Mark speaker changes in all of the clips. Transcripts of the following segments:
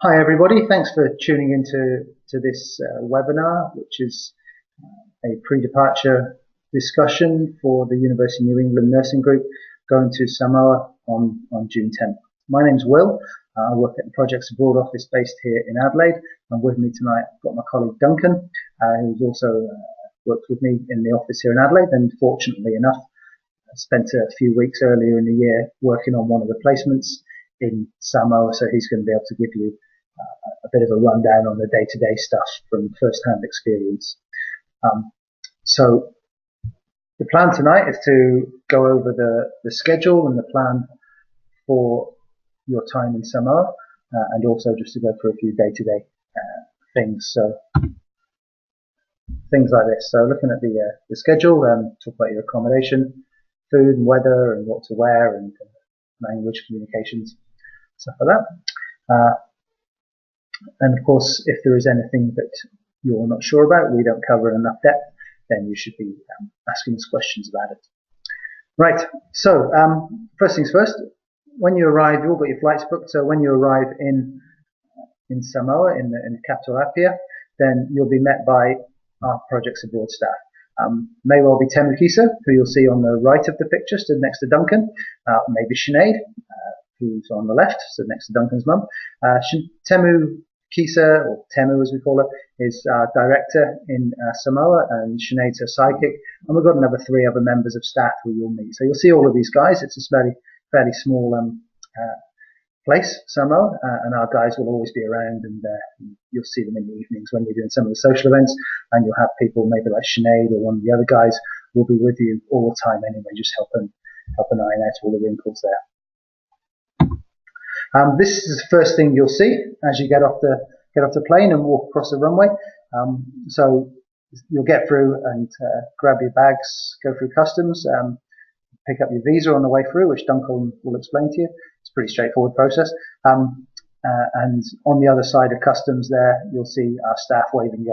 Speaker 1: Hi everybody, thanks for tuning into this webinar, which is a pre-departure discussion for the University of New England Nursing Group going to Samoa on June 10th. My name's Will. I work at the Projects Abroad office based here in Adelaide, and with me tonight I've got my colleague Duncan, who's also worked with me in the office here in Adelaide, and fortunately enough spent a few weeks earlier in the year working on one of the placements in Samoa, so he's going to be able to give you a bit of a rundown on the day-to-day stuff from first-hand experience. So the plan tonight is to go over the schedule and the plan for your time in Samoa, and also just to go through a few day-to-day things. So things like this. So looking at the schedule, talk about your accommodation, food and weather, and what to wear, and language communications, stuff like that. And of course, if there is anything that you're not sure about, we don't cover in enough depth, then you should be asking us questions about it. Right, so first things first, when you arrive, you've all got your flights booked, so when you arrive in Samoa, in the capital Apia, then you'll be met by our Projects Abroad staff. May well be Temu Kisa, who you'll see on the right of the picture, stood next to Duncan, maybe Sinead, who's on the left, stood next to Duncan's mum. Temu Kisa, or Temu as we call her, is our director in Samoa, and Sinead's her sidekick. And we've got another 3 other members of staff who you'll meet. So you'll see all of these guys. It's a fairly small place, Samoa, and our guys will always be around, and you'll see them in the evenings when you're doing some of the social events, and you'll have people maybe like Sinead or one of the other guys will be with you all the time anyway, just helping iron out all the wrinkles there. This is the first thing you'll see as you get off the plane and walk across the runway. So you'll get through and grab your bags, go through customs, pick up your visa on the way through, which Duncan will explain to you. It's a pretty straightforward process. And on the other side of customs there, you'll see our staff waving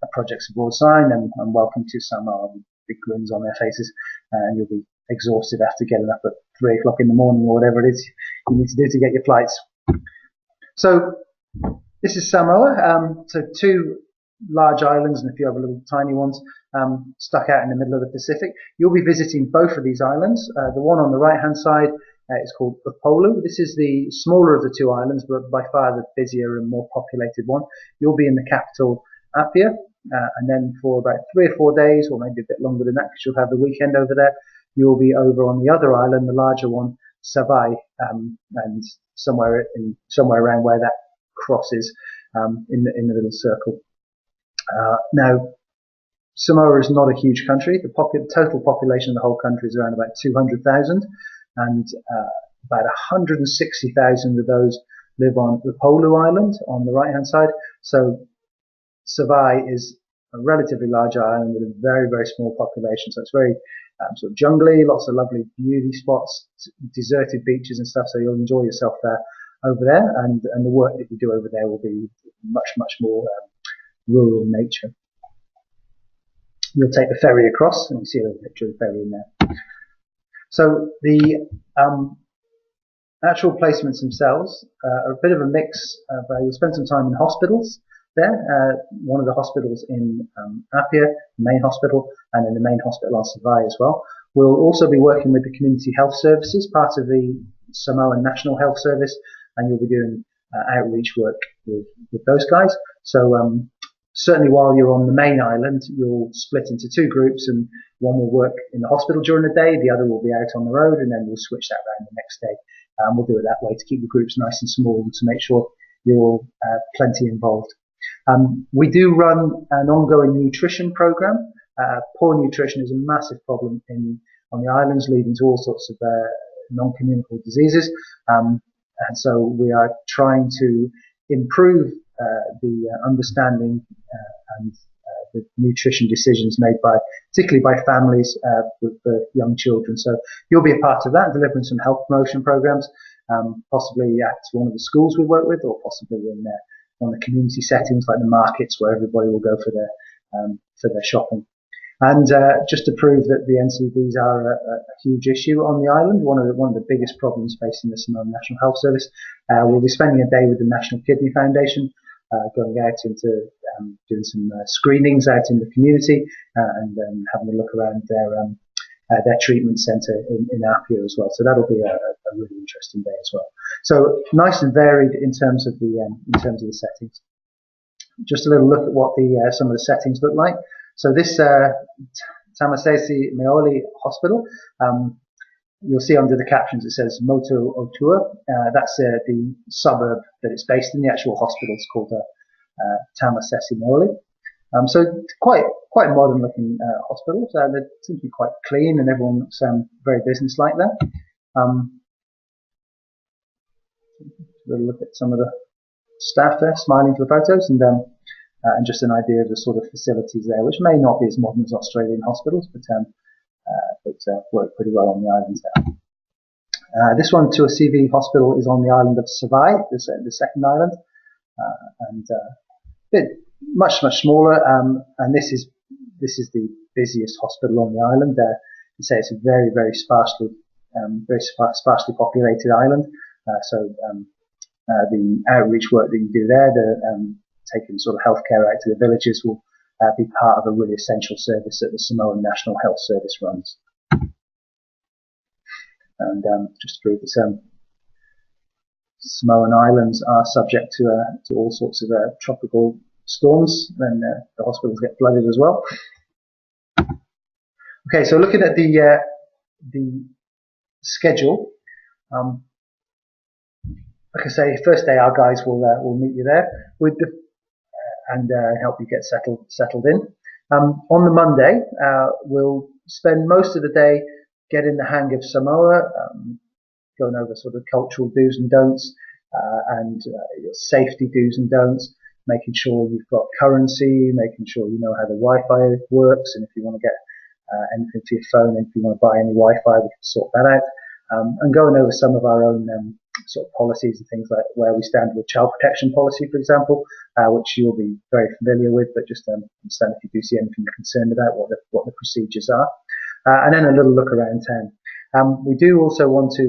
Speaker 1: a Projects Abroad sign and welcome to Samoa, big grins on their faces, and you'll be exhausted after getting up at 3 o'clock in the morning or whatever it is you need to do to get your flights. So this is Samoa. So 2 large islands and a few other little tiny ones stuck out in the middle of the Pacific. You'll be visiting both of these islands. The one on the right hand side is called Upolu. This is the smaller of the 2 islands, but by far the busier and more populated one. You'll be in the capital Apia, and then for about 3 or 4 days, or maybe a bit longer than that, because you'll have the weekend over there, you'll be over on the other island, the larger one, Savai, and somewhere around where that crosses in the little circle. Now, Samoa is not a huge country. The total population of the whole country is around about 200,000, and about 160,000 of those live on Upolu Island on the right-hand side. So Savai is a relatively large island with a very, very small population. So it's very sort of jungly, lots of lovely beauty spots, deserted beaches and stuff. So you'll enjoy yourself there over there, and the work that you do over there will be much, much more rural nature. You'll take the ferry across, and you see a little picture of the ferry in there. So the actual placements themselves are a bit of a mix of, you'll spend some time in hospitals there, one of the hospitals in Apia, the main hospital, and then the main hospital on Savai as well. We'll also be working with the community health services, part of the Samoan National Health Service, and you'll be doing outreach work with those guys. So certainly while you're on the main island, you'll split into 2 groups, and one will work in the hospital during the day, the other will be out on the road, and then we'll switch that around the next day. We'll do it that way to keep the groups nice and small, to make sure you're all plenty involved. We do run an ongoing nutrition program. Poor nutrition is a massive problem on the islands, leading to all sorts of non-communicable diseases. And so we are trying to improve the understanding and the nutrition decisions made particularly by families with young children. So you'll be a part of that, delivering some health promotion programs, possibly at one of the schools we work with, or possibly in on the community settings like the markets, where everybody will go for their shopping. And just to prove that the NCDs are a huge issue on the island, one of the biggest problems facing the Samoan National Health Service, we'll be spending a day with the National Kidney Foundation, going out into doing some screenings out in the community, and having a look around their treatment centre in Apia as well. So that'll be a really interesting day as well. So nice and varied in terms of the settings. Just a little look at what some of the settings look like. So this Tamasesi Meoli Hospital, you'll see under the captions it says Moto Otua. That's the suburb that it's based in. The actual hospital is called Tamasesi Meoli. So quite modern looking hospitals. They seem to be quite clean, and everyone looks very business-like there. We'll look at some of the staff there, smiling for the photos, and just an idea of the sort of facilities there, which may not be as modern as Australian hospitals, but work pretty well on the islands there. This one, Tuasivi Hospital, is on the island of Savai, the second island, and much smaller. And this is the busiest hospital on the island. You say it's a very sparsely populated island. So the outreach work that you do there, taking sort of healthcare out to the villages, will be part of a really essential service that the Samoan National Health Service runs. And just to prove that Samoan islands are subject to all sorts of tropical storms, then the hospitals get flooded as well. Okay, so looking at the schedule, like I say, first day our guys will meet you there and help you get settled in. On the Monday, we'll spend most of the day getting the hang of Samoa, going over sort of cultural do's and don'ts, and safety do's and don'ts, making sure you've got currency, making sure you know how the Wi-Fi works, and if you want to get anything to your phone, and if you want to buy any Wi-Fi, we can sort that out, and going over some of our own sort of policies and things like where we stand with child protection policy, for example, which you'll be very familiar with, but just understand if you do see anything you're concerned about, what the procedures are. And then a little look around town. We do also want to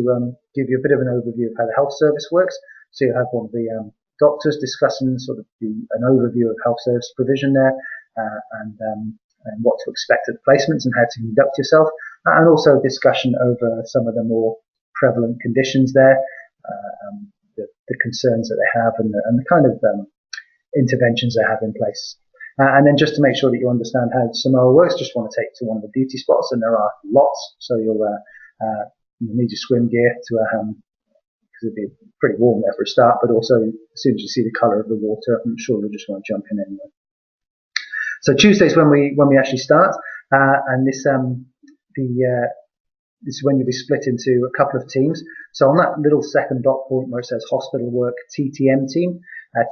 Speaker 1: give you a bit of an overview of how the health service works. So you'll have one of the doctors discussing sort of an overview of health service provision there, and what to expect at the placements and how to conduct yourself, and also a discussion over some of the more prevalent conditions there, the concerns that they have, and the kind of interventions they have in place. And then just to make sure that you understand how Samoa works, just want to take you to one of the beauty spots, and there are lots. So you'll need your swim gear because it'll be pretty warm there for a start, but also as soon as you see the colour of the water, I'm sure you'll just want to jump in anyway. So Tuesday's when we actually start, and this is when you'll be split into a couple of teams. So on that little second dot point where it says hospital work TTM team,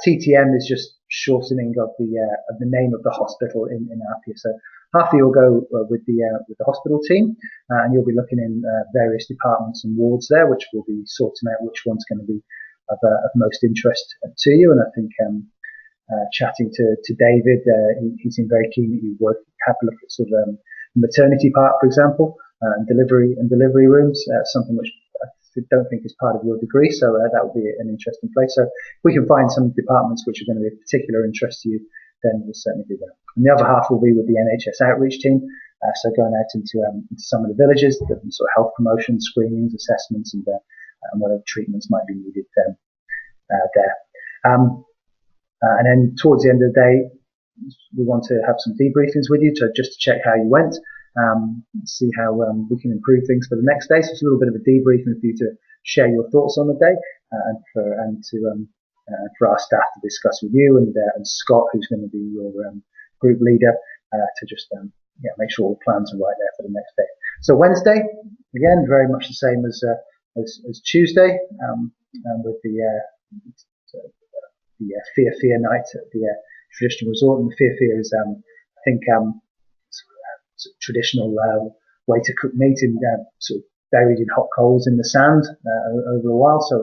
Speaker 1: TTM is just shortening of the name of the hospital in Apia. So half of you will go with the hospital team, and you'll be looking in various departments and wards there, which will be sorting out which one's going to be of most interest to you. And I think chatting to David, he seemed very keen that you would have a look at sort of the maternity part, for example, and delivery rooms, something which I don't think is part of your degree, so that would be an interesting place. So if we can find some departments which are going to be of particular interest to you, then we'll certainly do that. And the other half will be with the NHS outreach team, so going out into some of the villages, sort of health promotion, screenings, assessments, and whatever treatments might be needed there. And then towards the end of the day, we want to have some debriefings with you just to check how you went, see how we can improve things for the next day. So it's a little bit of a debriefing for you to share your thoughts on the day, and for our staff to discuss with you, and Scott, who's going to be your group leader, to just make sure all the plans are right there for the next day. So Wednesday, again, very much the same as Tuesday, with the Fear night at the traditional resort. And the Fear is, I think, sort of traditional way to cook meat, in sort of buried in hot coals in the sand over a while. So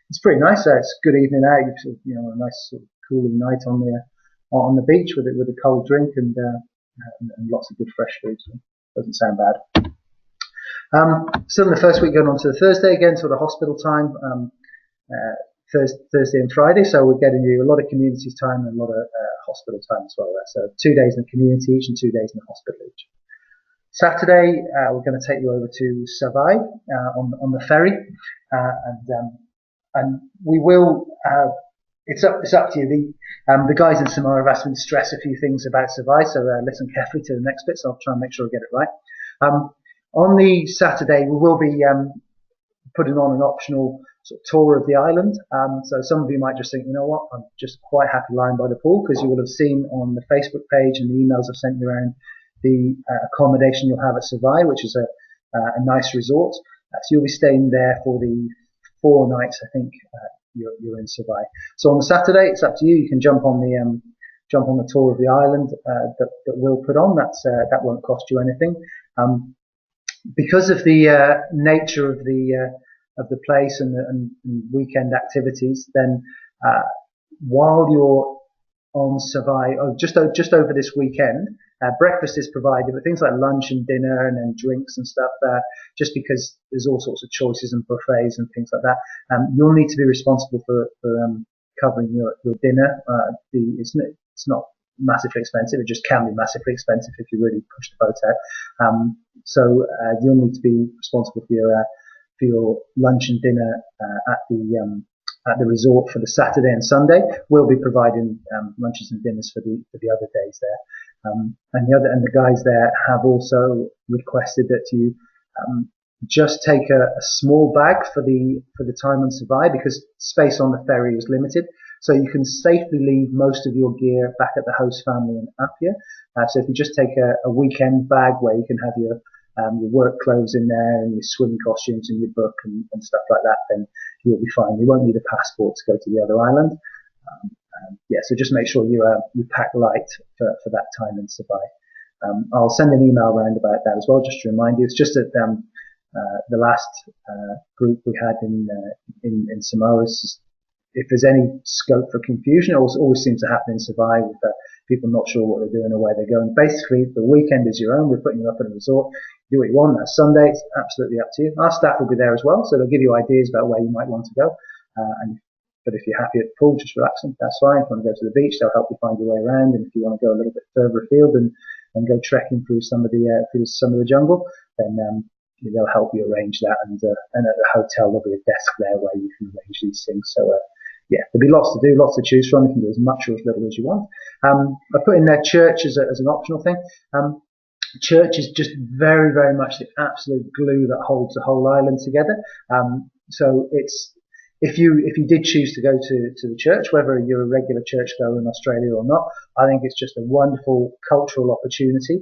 Speaker 1: it's pretty nice. It's a good evening out. You sort of, a nice sort of cooling night on the beach with a cold drink and and lots of good fresh food. So doesn't sound bad. Still in the first week, going on to the Thursday again, sort of hospital time. Thursday and Friday, so we're getting you a lot of community time and a lot of hospital time as well. So 2 days in the community each and 2 days in the hospital each. Saturday, we're going to take you over to Savai on the ferry, and we will. It's up to you. The guys in Samoa have asked me to stress a few things about Savai, so listen carefully to the next bit. So I'll try and make sure I get it right. On the Saturday, we will be putting on an optional sort of tour of the island. So some of you might just think, you know what, I'm just quite happy lying by the pool, because you will have seen on the Facebook page and the emails I've sent you around the accommodation you'll have at Savai, which is a nice resort. So you'll be staying there for the 4 nights, I think, you're in Savai. So on the Saturday, it's up to you. You can jump on the tour of the island that we'll put on. That won't cost you anything. Because of the nature of the place and weekend activities, then while you're on Savai, just over this weekend, breakfast is provided, but things like lunch and dinner and then drinks and stuff, just because there's all sorts of choices and buffets and things like that, you'll need to be responsible for covering your dinner. It's not massively expensive. It just can be massively expensive if you really push the boat out. So you'll need to be responsible for your lunch and dinner at the resort for the Saturday and Sunday. We'll be providing lunches and dinners for the other days there. And the guys there have also requested that you just take a small bag for the time on Savai, because space on the ferry is limited. So you can safely leave most of your gear back at the host family in Apia. So if you just take a weekend bag where you can have your work clothes in there and your swim costumes and your book and stuff like that, then you'll be fine. You won't need a passport to go to the other island. So just make sure you pack light for that time in Savai. I'll send an email around about that as well, just to remind you. It's just that the last group we had in Samoa, if there's any scope for confusion, it always seems to happen in Savai with people not sure what they're doing or where they're going. Basically, the weekend is your own. We're putting you up at a resort. Do what you want. That's Sunday. It's absolutely up to you. Our staff will be there as well, so they'll give you ideas about where you might want to go. But if you're happy at the pool, just relaxing, that's fine. If you want to go to the beach, they'll help you find your way around. And if you want to go a little bit further afield and go trekking through some of the jungle, then they'll help you arrange that. And at the hotel, there'll be a desk there where you can arrange these things. So there'll be lots to do, lots to choose from. You can do as much or as little as you want. I put in there church as an optional thing. Church is just very, very much the absolute glue that holds the whole island together. So if you did choose to go to the church, whether you're a regular churchgoer in Australia or not, I think it's just a wonderful cultural opportunity.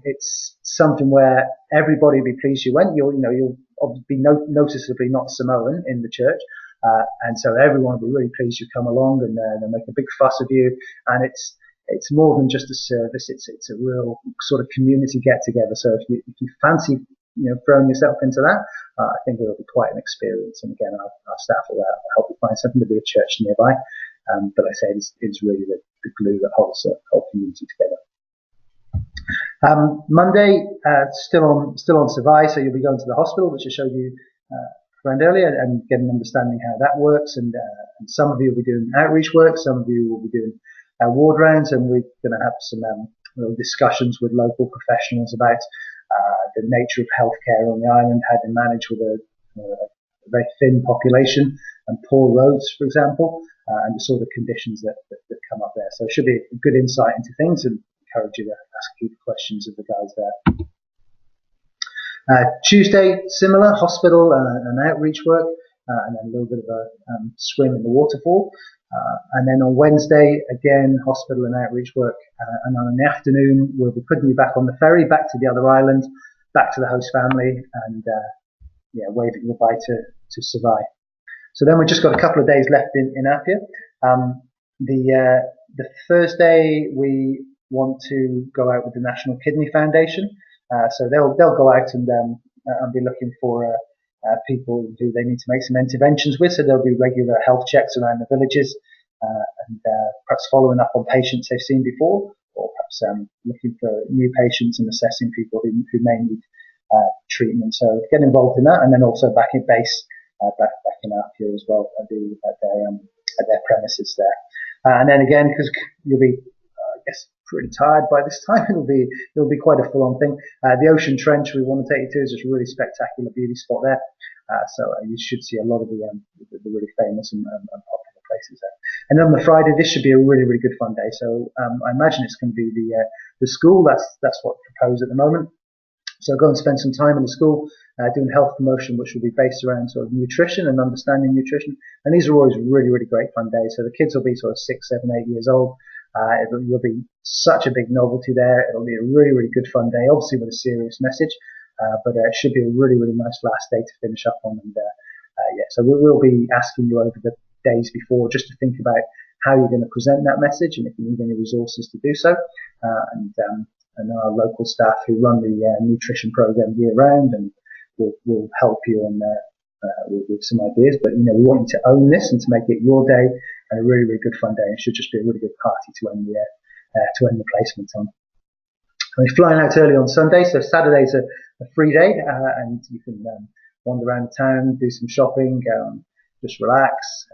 Speaker 1: It's something where everybody will be pleased you went. You'll be noticeably not Samoan in the church. And so everyone will be really pleased you come along, and they'll make a big fuss of you. And it's more than just a service. It's a real sort of community get together. So if you fancy throwing yourself into that, I think it'll be quite an experience. And again, our staff will help you find something to be a church nearby. But like I say, it's really the glue that holds the whole community together. Monday, still on Savai, so you'll be going to the hospital, which I showed you around earlier, and get an understanding how that works. And some of you will be doing outreach work, some of you will be doing ward rounds, and we're going to have some little discussions with local professionals about the nature of healthcare on the island, how to manage with a very thin population and poor roads, for example, and the sort of conditions that come up there. So it should be a good insight into things, and encourage you to ask a few questions of the guys there. Tuesday, similar, hospital and outreach work, and then a little bit of a swim in the waterfall. And then on Wednesday, again, hospital and outreach work. And on the afternoon, we'll be putting you back on the ferry, back to the other island, back to the host family, and waving goodbye to Savai. So then we've just got a couple of days left in Apia. The Thursday, we want to go out with the National Kidney Foundation. So they'll go out and be looking for people who they need to make some interventions with. So they'll do regular health checks around the villages, and perhaps following up on patients they've seen before. or perhaps looking for new patients and assessing people who may need treatment. So get involved in that, and then also back in base, back in Apia as well at their premises there. And then again, because you'll be, I guess, pretty tired by this time, it'll be quite a full-on thing. The Ocean Trench we want to take you to is just a really spectacular beauty spot there. So you should see a lot of the really famous and popular places there. And on the Friday, this should be a really, really good fun day. So I imagine it's going to be the school. That's what's proposed at the moment. So go and spend some time in the school doing health promotion, which will be based around sort of nutrition and understanding nutrition. And these are always really, really great fun days. So the kids will be sort of 6, 7, 8 years old. You'll be such a big novelty there. It'll be a really, really good fun day, obviously with a serious message. But it should be a really, really nice last day to finish up on. And yeah, so we'll be asking you over the days before just to think about how you're going to present that message and if you need any resources to do so. And our local staff who run the nutrition program year round and will help you on with some ideas. But we want you to own this and to make it your day and a really, really good fun day. It should just be a really good party to end the placement on. We're flying out early on Sunday, so Saturday's a free day, and you can wander around the town, do some shopping, just relax.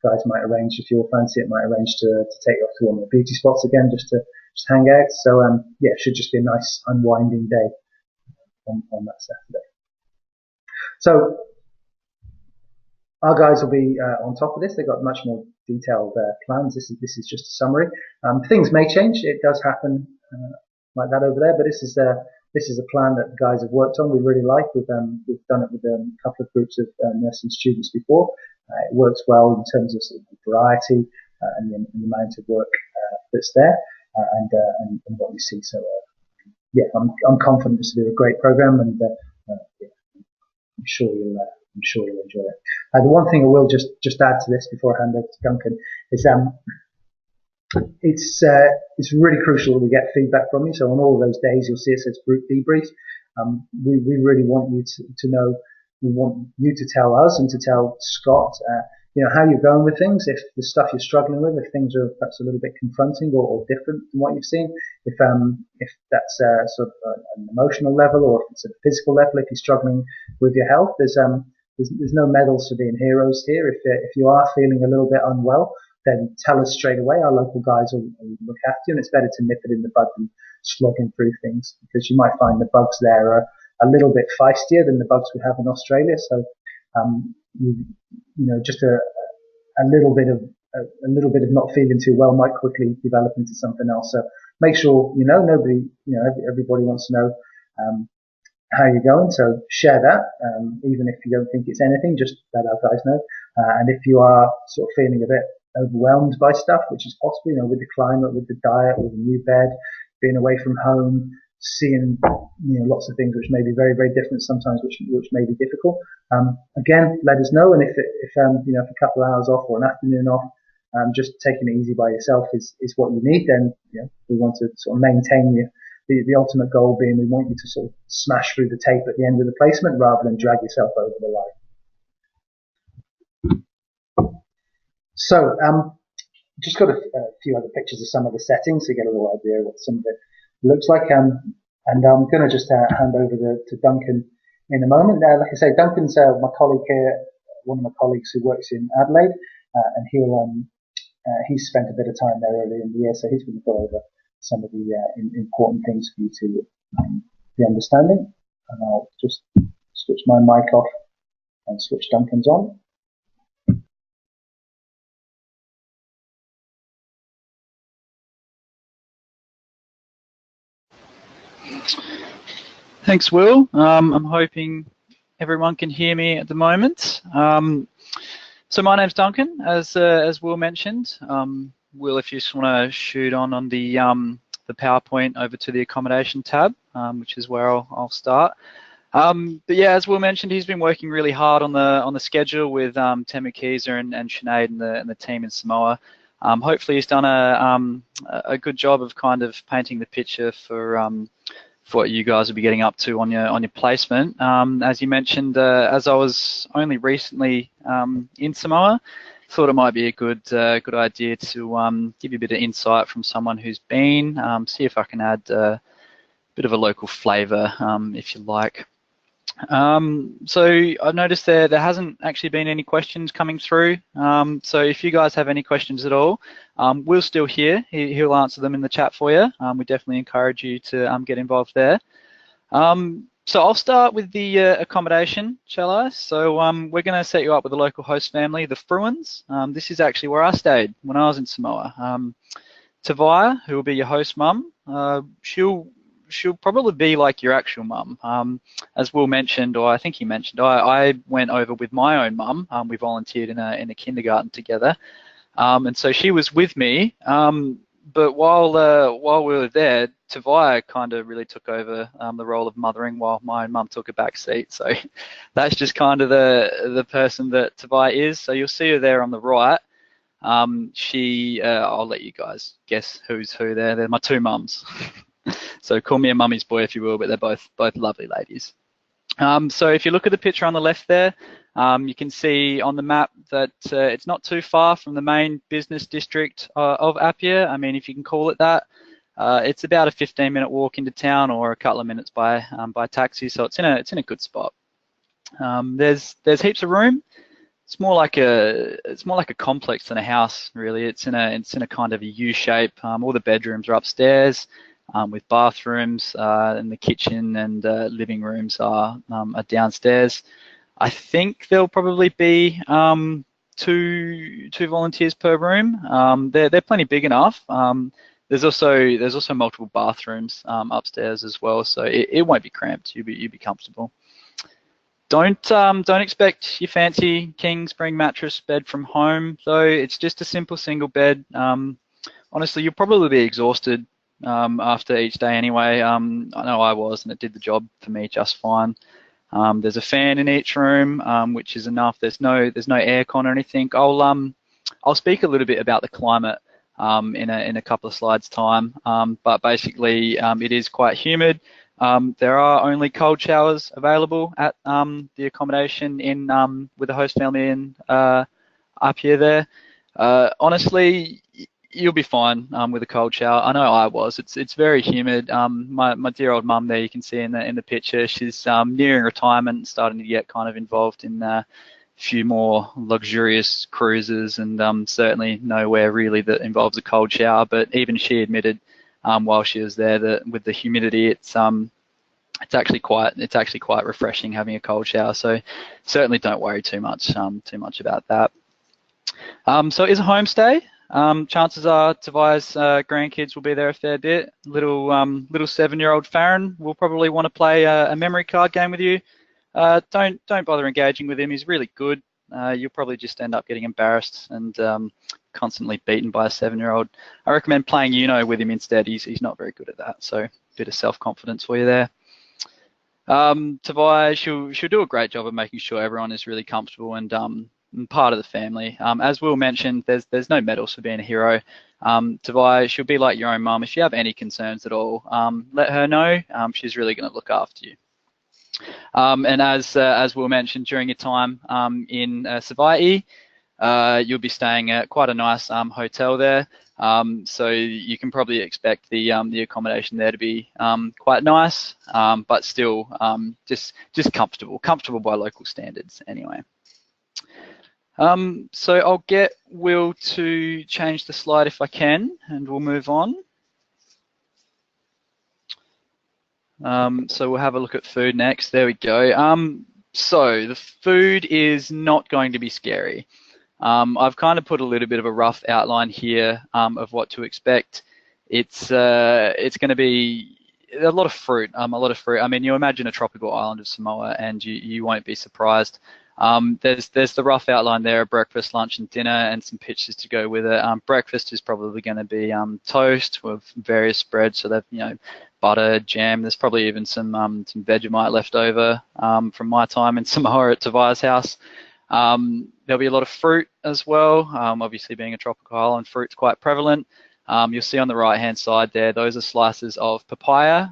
Speaker 1: Guys might arrange, if you'll fancy it, might arrange to take you off to one of the beauty spots again, just hang out. So yeah, it should just be a nice unwinding day on that Saturday. So our guys will be on top of this. They've got much more detailed plans. This is just a summary. Things may change. It does happen like that over there, but this is a plan that the guys have worked on. We really like. We've done it with a couple of groups of nursing students before. It works well in terms of, sort of the variety and the amount of work that's there and what we see. So yeah, I'm confident this will be a great program, and yeah, I'm sure you'll enjoy it. The one thing I will just add to this before I hand over to Duncan is it's really crucial that we get feedback from you. So on all of those days, you'll see it says group debrief. We really want you to know. We want you to tell us and to tell Scott, how you're going with things. If the stuff you're struggling with, if things are perhaps a little bit confronting or different from what you've seen, if that's sort of an emotional level or if it's a physical level, if you're struggling with your health, there's no medals for being heroes here. If you are feeling a little bit unwell, then tell us straight away. Our local guys will look after you, and it's better to nip it in the bud than slogging through things, because you might find the bugs there are a little bit feistier than the bugs we have in Australia. So, just a little bit of not feeling too well might quickly develop into something else. So make sure everybody wants to know how you're going. So share that, even if you don't think it's anything, just let our guys know. And if you are sort of feeling a bit overwhelmed by stuff, which is possible, with the climate, with the diet, with the new bed, being away from home, seeing lots of things which may be very, very different sometimes, which may be difficult. Again, let us know, and if a couple of hours off or an afternoon off, just taking it easy by yourself is what you need, then we want to sort of maintain you. The ultimate goal being we want you to sort of smash through the tape at the end of the placement rather than drag yourself over the line. So, just got a few other pictures of some of the settings to get a little idea of what some of it looks like. And I'm going to just hand over to Duncan in a moment. Like I say, Duncan's my colleague here, one of my colleagues who works in Adelaide, and he's spent a bit of time there earlier in the year, so he's going to go over some of the important things for you to be understanding. And I'll just switch my mic off and switch Duncan's on.
Speaker 2: Thanks, Will. I'm hoping everyone can hear me at the moment. So my name's Duncan, as Will mentioned. Will, if you just want to shoot on the PowerPoint over to the accommodation tab, which is where I'll start. But yeah, as Will mentioned, he's been working really hard on the schedule with Temu Kiza and Sinead and the team in Samoa. Hopefully, he's done a good job of kind of painting the picture for what you guys will be getting up to on your placement. As you mentioned, as I was only recently in Samoa, thought it might be a good idea to give you a bit of insight from someone who's been, see if I can add a bit of a local flavour, if you like. So I've noticed there hasn't actually been any questions coming through. So if you guys have any questions at all, Will's still here. He'll answer them in the chat for you. We definitely encourage you to get involved there. So I'll start with the accommodation, shall I? So we're going to set you up with a local host family, the Fruins. This is actually where I stayed when I was in Samoa. Tavia, who will be your host mum, she'll probably be like your actual mum. As Will mentioned, or I think he mentioned, I went over with my own mum. We volunteered in a kindergarten together, and so she was with me. But while we were there, Tavia kind of really took over the role of mothering while my mum took a back seat. So that's just kind of the person that Tavia is. So you'll see her there on the right. I'll let you guys guess who's who there. They're my two mums. So call me a mummy's boy if you will, but they're both lovely ladies. So if you look at the picture on the left there, you can see on the map that it's not too far from the main business district of Apia. I mean, if you can call it that. It's about a 15-minute walk into town, or a couple of minutes by taxi. So it's in a good spot. There's heaps of room. It's more like a complex than a house, really. It's in a kind of a U shape. All the bedrooms are upstairs, with bathrooms, and the kitchen and living rooms are downstairs. I think there'll probably be two volunteers per room. They're plenty big enough. There's also multiple bathrooms upstairs as well, so it won't be cramped. You'll be comfortable. Don't expect your fancy king spring mattress bed from home, though. It's just a simple single bed. Honestly, you'll probably be exhausted after each day anyway. I know I was, and it did the job for me just fine. There's a fan in each room, which is enough. There's no aircon or anything. I'll speak a little bit about the climate in a couple of slides time, but basically it is quite humid. There are only cold showers available at the accommodation with the host family in up here there. Honestly, you'll be fine with a cold shower. I know I was. It's very humid. My dear old mum there, you can see in the picture, she's nearing retirement and starting to get kind of involved in a few more luxurious cruises, and certainly nowhere really that involves a cold shower. But even she admitted while she was there that with the humidity, it's actually quite refreshing having a cold shower. So certainly don't worry too much about that. So it is a homestay. Chances are Tavia's grandkids will be there a fair bit. Little 7-year-old Farron will probably want to play a memory card game with you. Don't bother engaging with him. He's really good. You'll probably just end up getting embarrassed and constantly beaten by a 7-year-old. I recommend playing UNE with him instead. He's not very good at that. So a bit of self-confidence for you there. Tavia, she'll do a great job of making sure everyone is really comfortable and part of the family. As Will mentioned, there's no medals for being a hero. Tavia, she'll be like your own mum. If you have any concerns at all, let her know. She's really going to look after you. And as Will mentioned, during your time in Savaii, you'll be staying at quite a nice hotel there. So you can probably expect the accommodation there to be quite nice, but still just comfortable by local standards anyway. So I'll get Will to change the slide if I can, and we'll move on. So we'll have a look at food next. There we go. So the food is not going to be scary. I've kind of put a little bit of a rough outline here of what to expect. It's going to be a lot of fruit. I mean, you imagine a tropical island of Samoa, and you won't be surprised. There's the rough outline there of breakfast, lunch, and dinner, and some pictures to go with it. Breakfast is probably going to be toast with various spreads. So they've butter, jam. There's probably even some Vegemite left over from my time in Samoa at Tavia's house. There'll be a lot of fruit as well. Obviously, being a tropical island, fruit's quite prevalent. You'll see on the right-hand side there, those are slices of papaya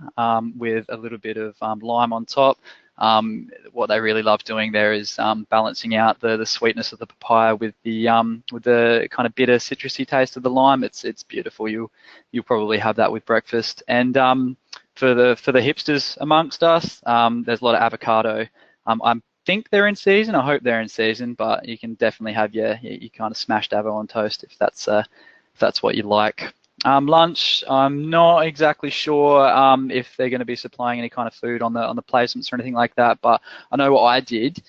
Speaker 2: with a little bit of lime on top. What they really love doing there is balancing out the sweetness of the papaya with the kind of bitter citrusy taste of the lime. It's beautiful. You'll probably have that with breakfast. And for the hipsters amongst us, there's a lot of avocado. I think they're in season. I hope they're in season, but you can definitely have your kind of smashed avo on toast if that's what you like. Lunch, I'm not exactly sure if they're going to be supplying any kind of food on the placements or anything like that, but I know what I did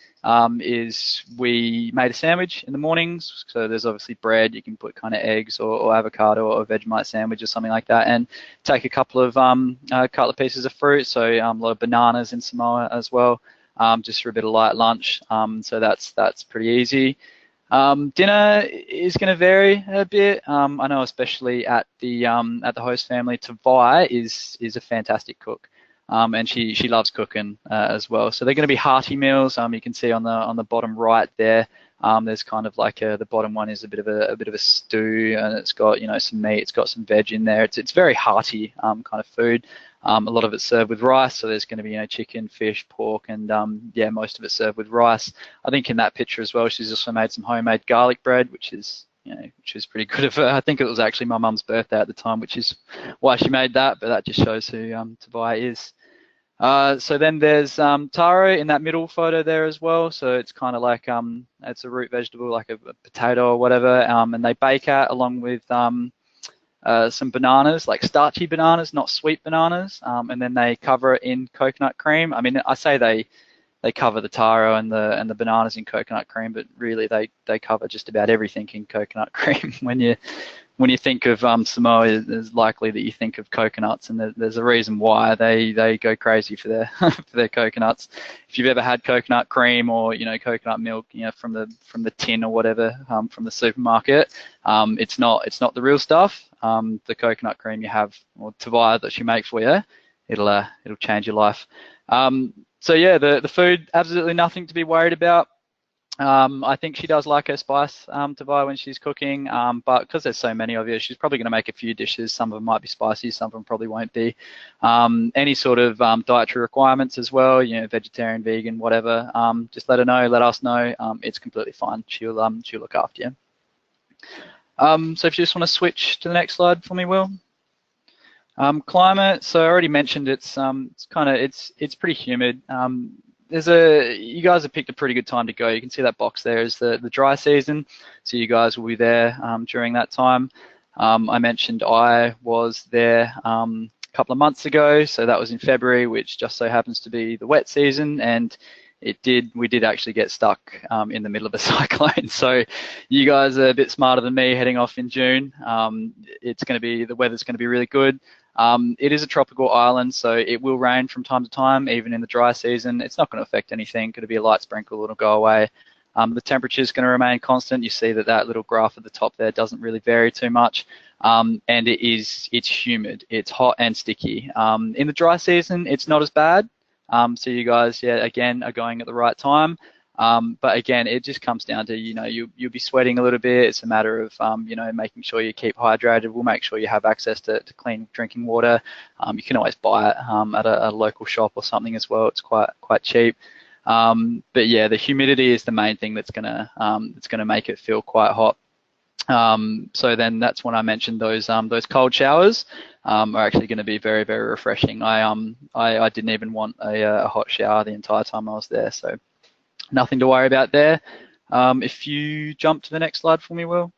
Speaker 2: is we made a sandwich in the mornings. So there's obviously bread, you can put kind of eggs or avocado or Vegemite sandwich or something like that, and take a couple of pieces of fruit, so a lot of bananas in Samoa as well, just for a bit of light lunch. So that's pretty easy. Dinner is going to vary a bit. I know, especially at the host family, Tavai is a fantastic cook, and she loves cooking as well. So they're going to be hearty meals. You can see on the bottom right there. There's kind of like the bottom one is a bit of a stew, and it's got some meat. It's got some veg in there. It's very hearty kind of food. A lot of it's served with rice, so there's going to be chicken, fish, pork, and yeah, most of it served with rice. I think in that picture as well, she's also made some homemade garlic bread, which is pretty good of her. I think it was actually my mum's birthday at the time, which is why she made that. But that just shows who Tavai is. So then there's taro in that middle photo there as well. So it's kind of like it's a root vegetable, like a potato or whatever, and they bake it along with some bananas, like starchy bananas, not sweet bananas, and then they cover it in coconut cream. I mean, I say they cover the taro and the bananas in coconut cream, but really they cover just about everything in coconut cream. When you think of Samoa, it's likely that you think of coconuts, and there's a reason why they go crazy for their for their coconuts. If you've ever had coconut cream or coconut milk, from the tin or whatever from the supermarket, it's not the real stuff. The coconut cream you have, or Tavai that she makes for you, it'll change your life. So yeah, the food, absolutely nothing to be worried about. I think she does like her spice to buy when she's cooking, but because there's so many of you, she's probably going to make a few dishes. Some of them might be spicy, some of them probably won't be. Any sort of dietary requirements as well, vegetarian, vegan, whatever, just let her know, let us know. It's completely fine. She'll look after you. So if you just want to switch to the next slide for me, Will. Climate, so I already mentioned it's pretty humid. You guys have picked a pretty good time to go. You can see that box there is the dry season, so you guys will be there during that time. I mentioned I was there a couple of months ago, so that was in February, which just so happens to be the wet season, and we did actually get stuck in the middle of a cyclone. So you guys are a bit smarter than me heading off in June. The weather's going to be really good. It is a tropical island, so it will rain from time to time, even in the dry season. It's not going to affect anything. It'll be a light sprinkle, it'll go away. The temperature is going to remain constant. You see that little graph at the top there doesn't really vary too much. And it's humid, it's hot and sticky. In the dry season, it's not as bad. So you guys, again, are going at the right time. But again, it just comes down to, you'll be sweating a little bit. It's a matter of, making sure you keep hydrated. We'll make sure you have access to clean drinking water. You can always buy it at a local shop or something as well. It's quite cheap. But yeah, the humidity is the main thing that's gonna make it feel quite hot. So then that's when I mentioned those cold showers are actually going to be very, very refreshing. I didn't even want a hot shower the entire time I was there, so nothing to worry about there. If you jump to the next slide for me, Will.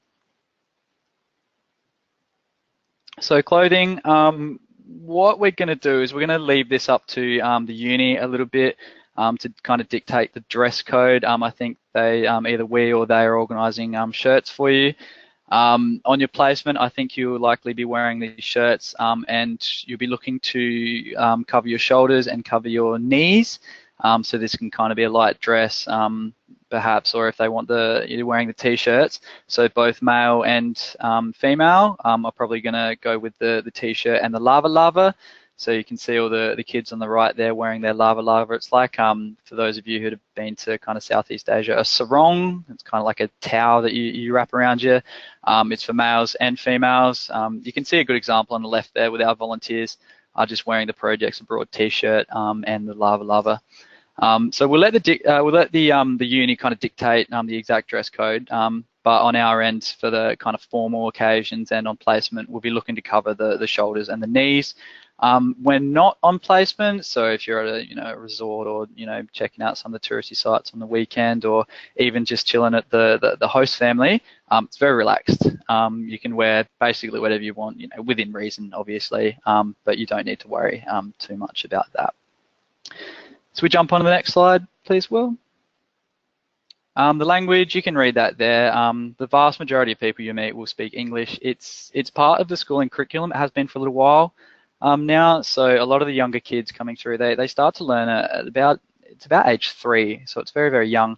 Speaker 2: So clothing, what we're going to do is we're going to leave this up to the uni a little bit to kind of dictate the dress code. I think either we or they are organising shirts for you. On your placement, I think you'll likely be wearing these shirts, and you'll be looking to cover your shoulders and cover your knees. So this can kind of be a light dress, perhaps, or if they want you're wearing the t-shirts. So both male and female are probably going to go with the t-shirt and the lava. So you can see all the kids on the right there wearing their lava. It's like, for those of you who have been to kind of Southeast Asia, a sarong. It's kind of like a towel that you wrap around you. It's for males and females. You can see a good example on the left there with our volunteers are just wearing the Projects Abroad t-shirt and the lava. So we'll let the uni kind of dictate the exact dress code. But on our end, for the kind of formal occasions and on placement, we'll be looking to cover the shoulders and the knees. When not on placement, so if you're at a resort or checking out some of the touristy sites on the weekend, or even just chilling at the host family, it's very relaxed. You can wear basically whatever you want, within reason, obviously, but you don't need to worry too much about that. So we jump on to the next slide, please, Will. The language, you can read that there. The vast majority of people you meet will speak English. It's part of the schooling curriculum. It has been for a little while now. So a lot of the younger kids coming through, they start to learn at about age 3. So it's very, very young.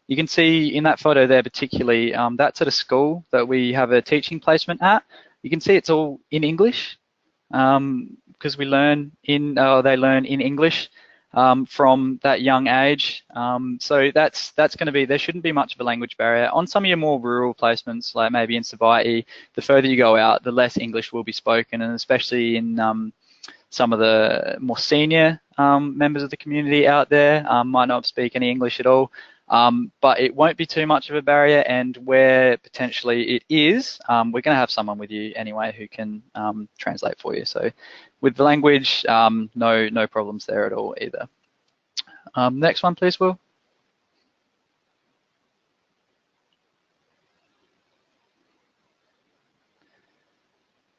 Speaker 2: You can see in that photo there particularly, that's at a school that we have a teaching placement at. You can see it's all in English because they learn in English. From that young age. So that's going to be, there shouldn't be much of a language barrier. On some of your more rural placements, like maybe in Savaii, the further you go out, the less English will be spoken, and especially in some of the more senior members of the community out there might not speak any English at all. But it won't be too much of a barrier, and where potentially it is, we're going to have someone with you anyway who can translate for you. So with the language, no problems there at all either. Next one, please, Will.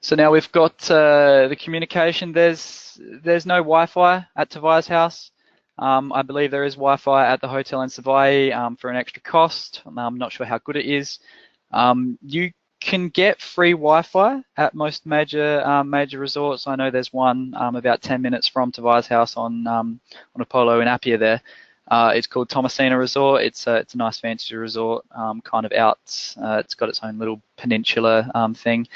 Speaker 2: So now we've got the communication. There's no Wi-Fi at Tavai's house. I believe there is Wi-Fi at the hotel in Savaii for an extra cost. I'm not sure how good it is. You can get free Wi-Fi at most major resorts. I know there's one about 10 minutes from Tavai's house on Apollo in Apia there. It's called Thomasina Resort. It's a nice fancy resort, kind of out. It's got its own little peninsula thing.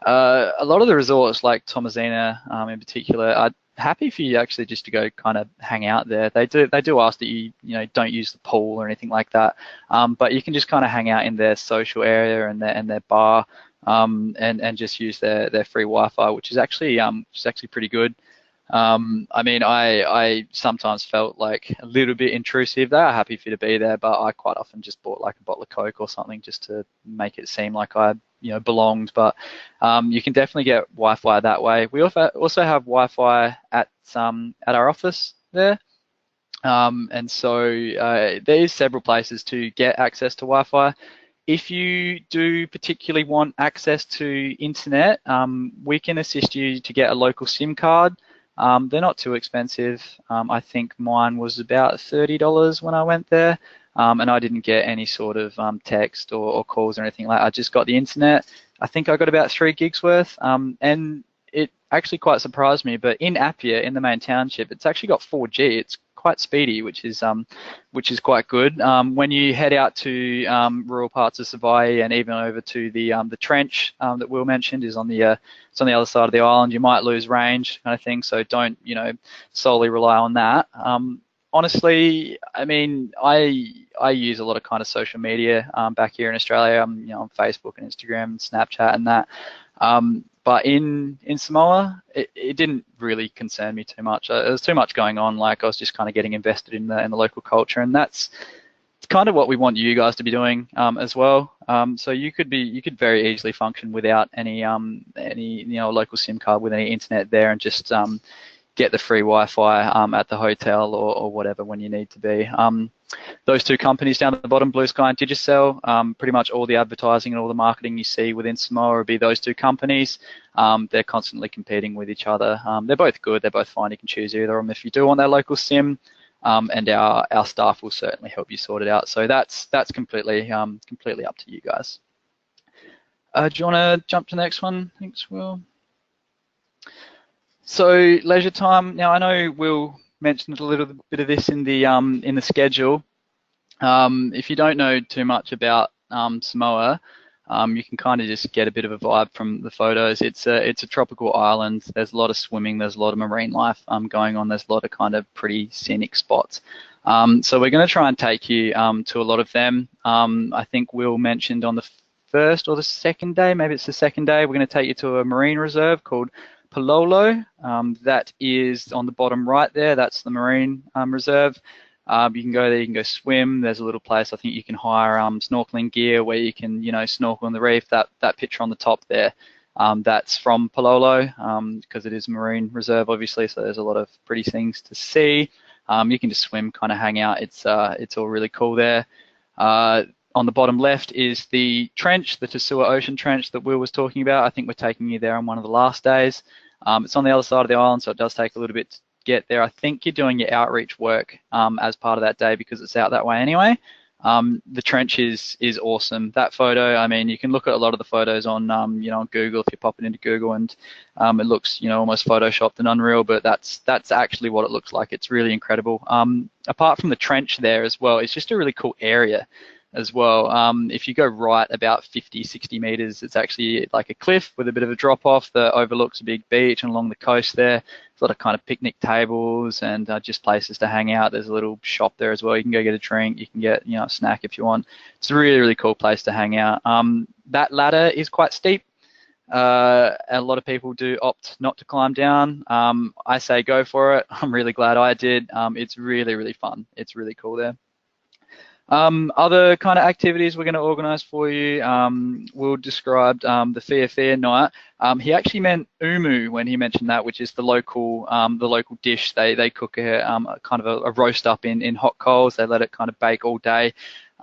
Speaker 2: A lot of the resorts, like Thomasina in particular, are happy for you actually just to go kind of hang out there. They do ask that you don't use the pool or anything like that, but you can just kind of hang out in their social area and their bar, and just use their free Wi-Fi, which is actually pretty good. I mean, I sometimes felt like a little bit intrusive. They are happy for you to be there, but I quite often just bought like a bottle of Coke or something just to make it seem like I belonged. But you can definitely get Wi-Fi that way. We also have Wi-Fi at our office there, and so there is several places to get access to Wi-Fi. If you do particularly want access to internet, we can assist you to get a local SIM card. They're not too expensive. I think mine was about $30 when I went there. And I didn't get any sort of text or calls or anything like that. I just got the internet. I think I got about 3 gigs worth, and it actually quite surprised me. But in Apia, in the main township, it's actually got 4G. It's quite speedy, which is quite good. When you head out to rural parts of Savaii and even over to the trench that Will mentioned is on the it's on the other side of the island, you might lose range kind of thing. So don't solely rely on that. Honestly, I mean, I use a lot of kind of social media back here in Australia. I'm on Facebook and Instagram and Snapchat and that. But in Samoa, it didn't really concern me too much. There was too much going on. Like I was just kind of getting invested in the local culture, and that's kind of what we want you guys to be doing as well. So you could very easily function without any local SIM card with any internet there, and just get the free Wi-Fi at the hotel or whatever when you need to be. Those 2 companies down at the bottom, Blue Sky and Digicel, pretty much all the advertising and all the marketing you see within Samoa will be those 2 companies. They're constantly competing with each other. They're both good. They're both fine. You can choose either of them if you do want that local SIM, and our staff will certainly help you sort it out. So that's completely up to you guys. Do you want to jump to the next one? Thanks, Will. So leisure time. Now I know Will mentioned a little bit of this in the schedule. If you don't know too much about Samoa, you can kind of just get a bit of a vibe from the photos. It's a tropical island. There's a lot of swimming. There's a lot of marine life going on. There's a lot of kind of pretty scenic spots. So we're going to try and take you to a lot of them. I think Will mentioned on the first or the second day, maybe it's the second day, we're going to take you to a marine reserve called Palolo. That is on the bottom right there. That's the marine reserve. You can go there, you can go swim. There's a little place I think you can hire snorkeling gear where you can, snorkel on the reef. That picture on the top there, that's from Palolo, because it is a marine reserve, obviously. So there's a lot of pretty things to see. You can just swim, kind of hang out. It's all really cool there. On the bottom left is the trench, the Tasua Ocean Trench that Will was talking about. I think we're taking you there on one of the last days. It's on the other side of the island, so it does take a little bit to get there. I think you're doing your outreach work as part of that day because it's out that way anyway. The trench is awesome. That photo, I mean, you can look at a lot of the photos on, on Google if you pop it into Google, and it looks, almost photoshopped and unreal, but that's actually what it looks like. It's really incredible. Apart from the trench there as well, it's just a really cool area as well. If you go right about 50, 60 meters, it's actually like a cliff with a bit of a drop off that overlooks a big beach, and along the coast there, there's a lot of kind of picnic tables and just places to hang out. There's a little shop there as well. You can go get a drink. You can get, a snack if you want. It's a really, really cool place to hang out. That ladder is quite steep. A lot of people do opt not to climb down. I say go for it. I'm really glad I did. It's really, really fun. It's really cool there. Other kind of activities we're going to organise for you. Will described the Fia night. He actually meant umu when he mentioned that, which is the local dish. They cook a kind of a roast up in hot coals. They let it kind of bake all day.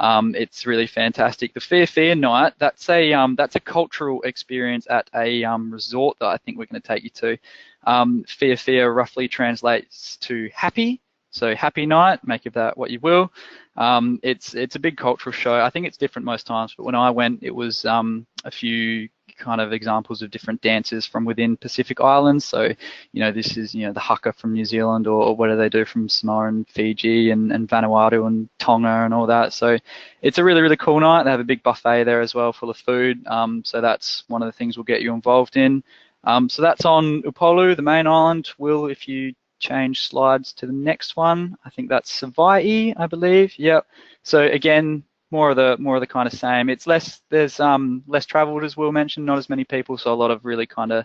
Speaker 2: It's really fantastic. The Fia night, that's a cultural experience at a resort that I think we're going to take you to. Fia roughly translates to happy. So happy night, make of that what you will. It's a big cultural show. I think it's different most times, but when I went, it was a few kind of examples of different dances from within Pacific Islands. So, this is, the haka from New Zealand, or what do they do from Samoa and Fiji and Vanuatu and Tonga and all that. So it's a really, really cool night. They have a big buffet there as well full of food. So that's one of the things we'll get you involved in. So that's on Upolu, the main island. Will, if you change slides to the next one, I think that's Savaii, I believe. Yep. So again, more of the kind of same. It's there's less traveled, as Will mentioned, not as many people, so a lot of really kind of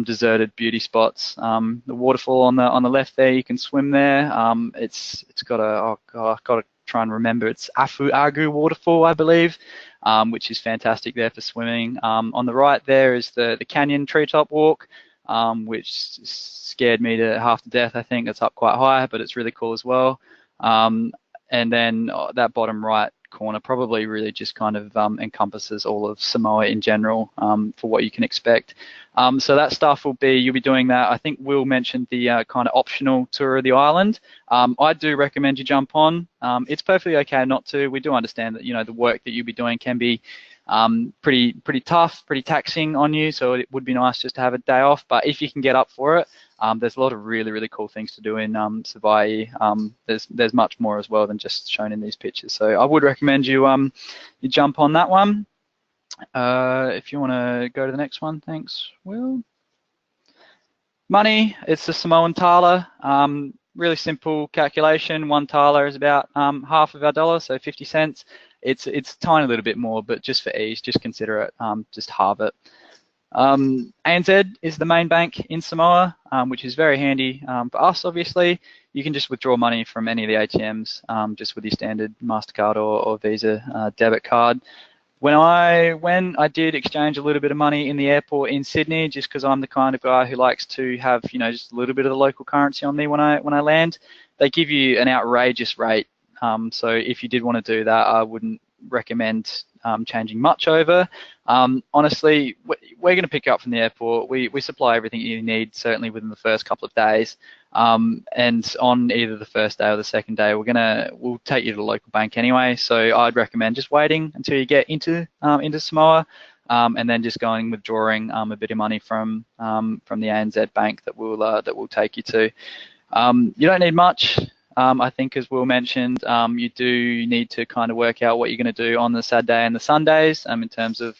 Speaker 2: deserted beauty spots. The waterfall on the left there, you can swim there. It's got I've got to try and remember. It's Afu Agu waterfall, I believe, which is fantastic there for swimming. On the right there is the canyon treetop walk, which scared me to half to death. I think it's up quite high, but it's really cool as well. And then that bottom right corner probably really just kind of encompasses all of Samoa in general, for what you can expect. So that stuff you'll be doing that. I think Will mentioned the kind of optional tour of the island. I do recommend you jump on. It's perfectly okay not to. We do understand that, the work that you'll be doing can be pretty tough, pretty taxing on you, so it would be nice just to have a day off. But if you can get up for it, there's a lot of really, really cool things to do in Savaii. There's much more as well than just shown in these pictures. So I would recommend you you jump on that one. If you want to go to the next one, thanks, Will. Money, it's the Samoan tala. Really simple calculation. One tala is about half of our dollar, so 50 cents. It's a tiny little bit more, but just for ease, just consider it, just halve it. ANZ is the main bank in Samoa, which is very handy for us, obviously. You can just withdraw money from any of the ATMs just with your standard MasterCard or Visa debit card. When I went, I did exchange a little bit of money in the airport in Sydney, just because I'm the kind of guy who likes to have, just a little bit of the local currency on me when I land. They give you an outrageous rate. So if you did want to do that, I wouldn't recommend changing much over. Honestly, we're going to pick you up from the airport. We supply everything you need, certainly within the first couple of days. And on either the first day or the second day, we'll take you to the local bank anyway. So I'd recommend just waiting until you get into Samoa, and then just going withdrawing a bit of money from the ANZ bank that we'll take you to. You don't need much. I think, as Will mentioned, you do need to kind of work out what you're going to do on the Saturday and the Sundays in terms of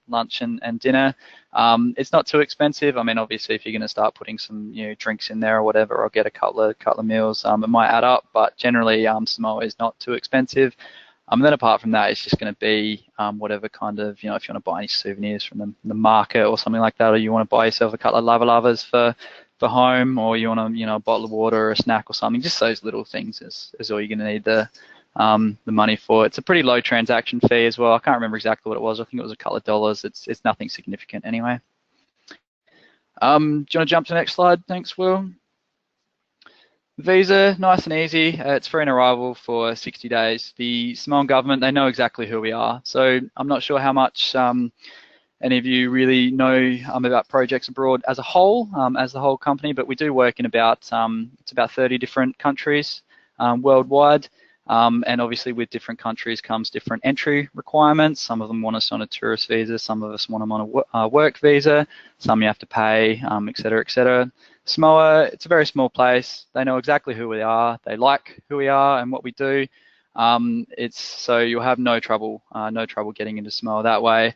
Speaker 2: lunch and dinner. It's not too expensive. I mean, obviously, if you're going to start putting some drinks in there or whatever, or get a couple of meals, it might add up. But generally, Samoa is not too expensive. And then apart from that, it's just going to be whatever kind of, if you want to buy any souvenirs from the market or something like that, or you want to buy yourself a couple of lava-lavas for for home, or you want a bottle of water or a snack or something. Just those little things is all you're going to need the money for. It's a pretty low transaction fee as well. I can't remember exactly what it was. I think it was a couple of dollars. It's nothing significant anyway. Do you want to jump to the next slide? Thanks, Will. Visa, nice and easy. It's free on arrival for 60 days. The Samoan government, they know exactly who we are. So I'm not sure how much any of you really know about projects abroad as a whole, as the whole company, but we do work in about 30 different countries worldwide. And obviously with different countries comes different entry requirements. Some of them want us on a tourist visa, some of us want them on a work visa, some you have to pay, et cetera, et cetera. Samoa, it's a very small place. They know exactly who we are. They like who we are and what we do. So you'll have no trouble getting into Samoa that way.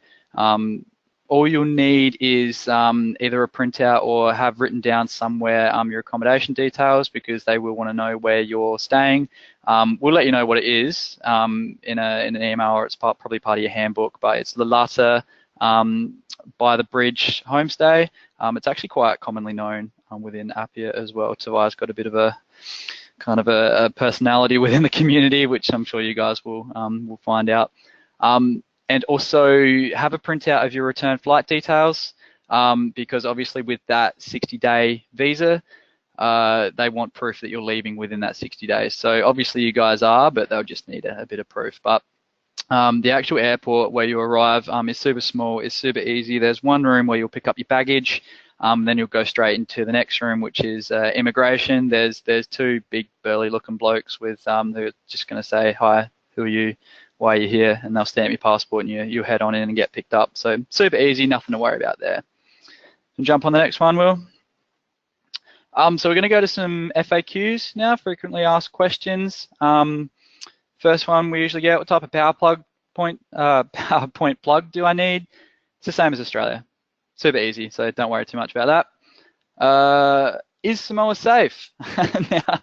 Speaker 2: All you'll need is either a printout or have written down somewhere your accommodation details, because they will want to know where you're staying. We'll let you know what it is in an email, or it's probably part of your handbook, but it's Lalata by the Bridge homestay. It's actually quite commonly known within Apia as well. Tawai's got a bit of a kind of a personality within the community, which I'm sure you guys will find out. And also have a printout of your return flight details, because obviously with that 60-day visa, they want proof that you're leaving within that 60 days. So obviously you guys are, but they'll just need a bit of proof. But the actual airport where you arrive is super small, it's super easy. There's one room where you'll pick up your baggage, then you'll go straight into the next room, which is immigration. There's two big burly looking blokes with who are just going to say, hi, who are you? Why are you here? And they'll stamp your passport and you head on in and get picked up. So super easy, nothing to worry about there. And jump on the next one, Will. So we're going to go to some FAQs now, frequently asked questions. First one we usually get, what type of PowerPoint plug do I need? It's the same as Australia. Super easy, so don't worry too much about that. Is Samoa safe? Now,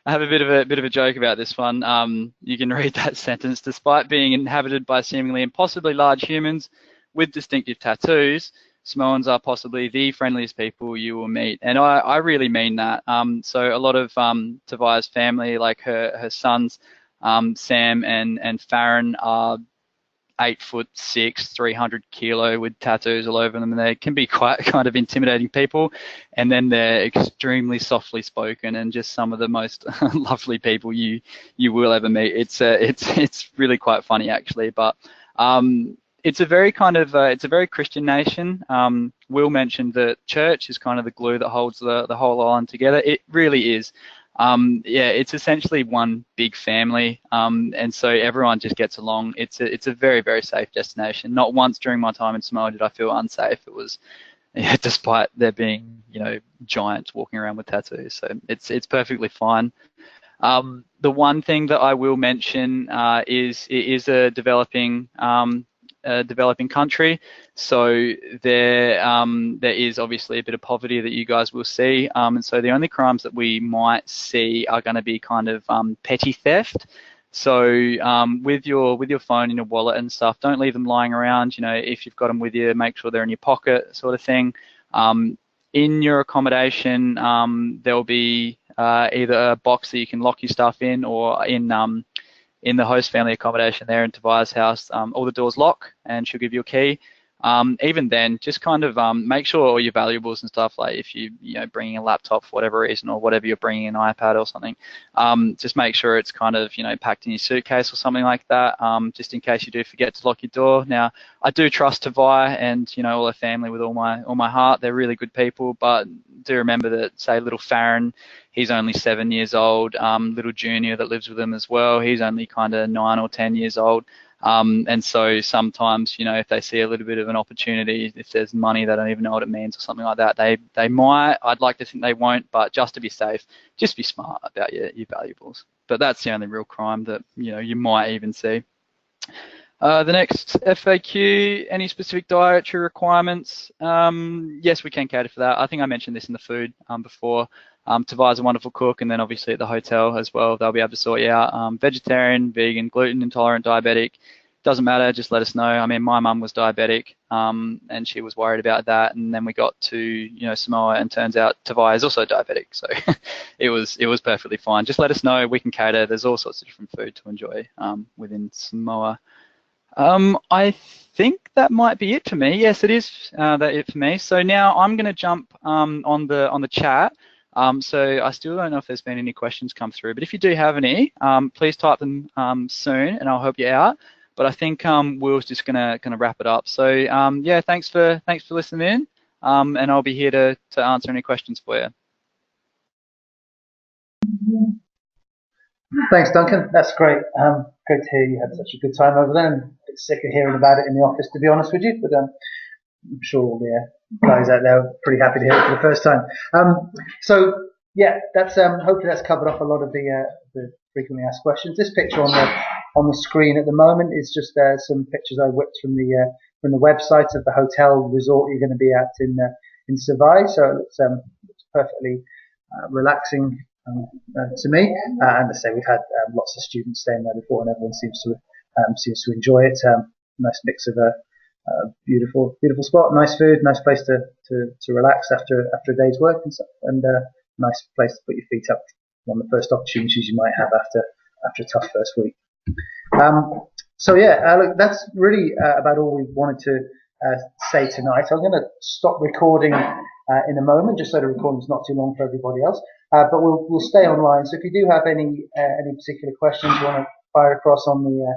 Speaker 2: I have a bit of a joke about this one. You can read that sentence. Despite being inhabited by seemingly impossibly large humans with distinctive tattoos, Samoans are possibly the friendliest people you will meet, and I really mean that. So a lot of Tavai's family, like her sons, Sam and Farron, are 8'6", 300 kilo with tattoos all over them, and they can be quite kind of intimidating people. And then they're extremely softly spoken and just some of the most lovely people you will ever meet. It's really quite funny actually, but it's a very Christian nation. Will mentioned that church is kind of the glue that holds the whole island together. It really is. Yeah, it's essentially one big family, and so everyone just gets along. It's a very, very safe destination. Not once during my time in Samoa did I feel unsafe. It was, yeah, despite there being, giants walking around with tattoos. So it's perfectly fine. The one thing that I will mention is it is a developing country, so there is obviously a bit of poverty that you guys will see, and so the only crimes that we might see are going to be kind of petty theft. So with your phone in your wallet and stuff, don't leave them lying around. If you've got them with you, make sure they're in your pocket, sort of thing. In your accommodation, there'll be either a box that you can lock your stuff in, or in the host family accommodation there in Tavai's house, all the doors lock and she'll give you a key. Even then, just kind of make sure all your valuables and stuff, like if you're bringing a laptop for whatever reason, or whatever you're bringing, an iPad or something, just make sure it's kind of packed in your suitcase or something like that, just in case you do forget to lock your door. Now, I do trust Tavai and all her family with all my heart. They're really good people, but do remember that, say, little Farron, he's only 7 years old. Little Junior that lives with him as well, he's only kind of 9 or 10 years old. And so sometimes, if they see a little bit of an opportunity, if there's money, they don't even know what it means or something like that, they might. I'd like to think they won't, but just to be safe, just be smart about your valuables. But that's the only real crime that you might even see. The next FAQ, any specific dietary requirements? Yes, we can cater for that. I think I mentioned this in the food before. Tavai's a wonderful cook, and then obviously at the hotel as well, they'll be able to sort you out vegetarian, vegan, gluten intolerant, diabetic. doesn't matter, just let us know. I mean, my mum was diabetic, and she was worried about that, and then we got to Samoa, and turns out Tavai is also diabetic, so it was perfectly fine. Just let us know, we can cater. There's all sorts of different food to enjoy within Samoa. I think that might be it for me. Yes, it is that it for me. So now I'm going to jump on the chat. So I still don't know if there's been any questions come through, but if you do have any, please type them soon, and I'll help you out. But I think Will's just gonna wrap it up. So yeah, thanks for listening in, and I'll be here to answer any questions for you.
Speaker 1: Thanks, Duncan. That's great. Great to hear you had such a good time over there. I'm a bit sick of hearing about it in the office, to be honest with you, but I'm sure all the guys out there are pretty happy to hear it for the first time. So yeah, that's hopefully that's covered off a lot of the frequently asked questions. This picture on the screen at the moment is just some pictures I whipped from the website of the hotel resort you're going to be at in Savai. So it's perfectly relaxing to me. And as I say, we've had lots of students staying there before, and everyone seems to enjoy it. Nice mix of a beautiful spot, nice food, nice place to relax after a day's work and stuff, and nice place to put your feet up. One of the first opportunities you might have after a tough first week. So yeah, look, that's really about all we wanted to say tonight. I'm going to stop recording in a moment, just so the recording's not too long for everybody else. But we'll stay online. So if you do have any particular questions you want to fire across on the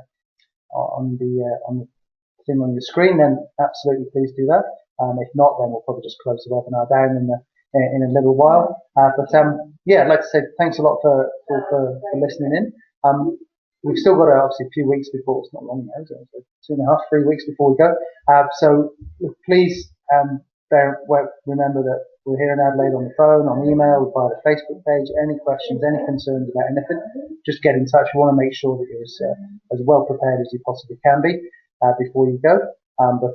Speaker 1: thing on your screen, then absolutely please do that. If not, then we'll probably just close the webinar down in a little while. But yeah, I'd like to say thanks a lot for listening in. We've still got obviously a few weeks before, it's not long now, so 2.5, 3 weeks before we go. So please remember that we're here in Adelaide on the phone, on email, via the Facebook page. Any questions, any concerns about anything, just get in touch. We want to make sure that you're as well prepared as you possibly can be before you go. But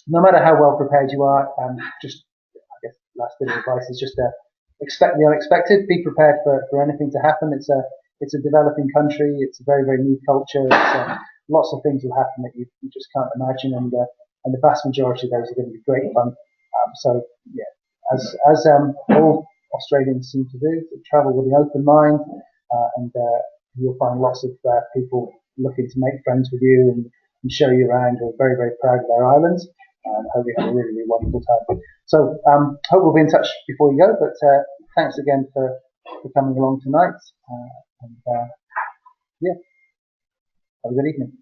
Speaker 1: no matter how well prepared you are, just, I guess, last bit of advice is just expect the unexpected. Be prepared for anything to happen. It's a developing country. It's a very, very new culture. Lots of things will happen that you just can't imagine, and the vast majority of those are going to be great fun. So yeah, as all Australians seem to do, to travel with an open mind, and you'll find lots of people looking to make friends with you and show you around, who are very, very proud of their islands, and hope you have a really, really wonderful time. So hope we'll be in touch before you go, but thanks again for coming along tonight, and yeah, have a good evening.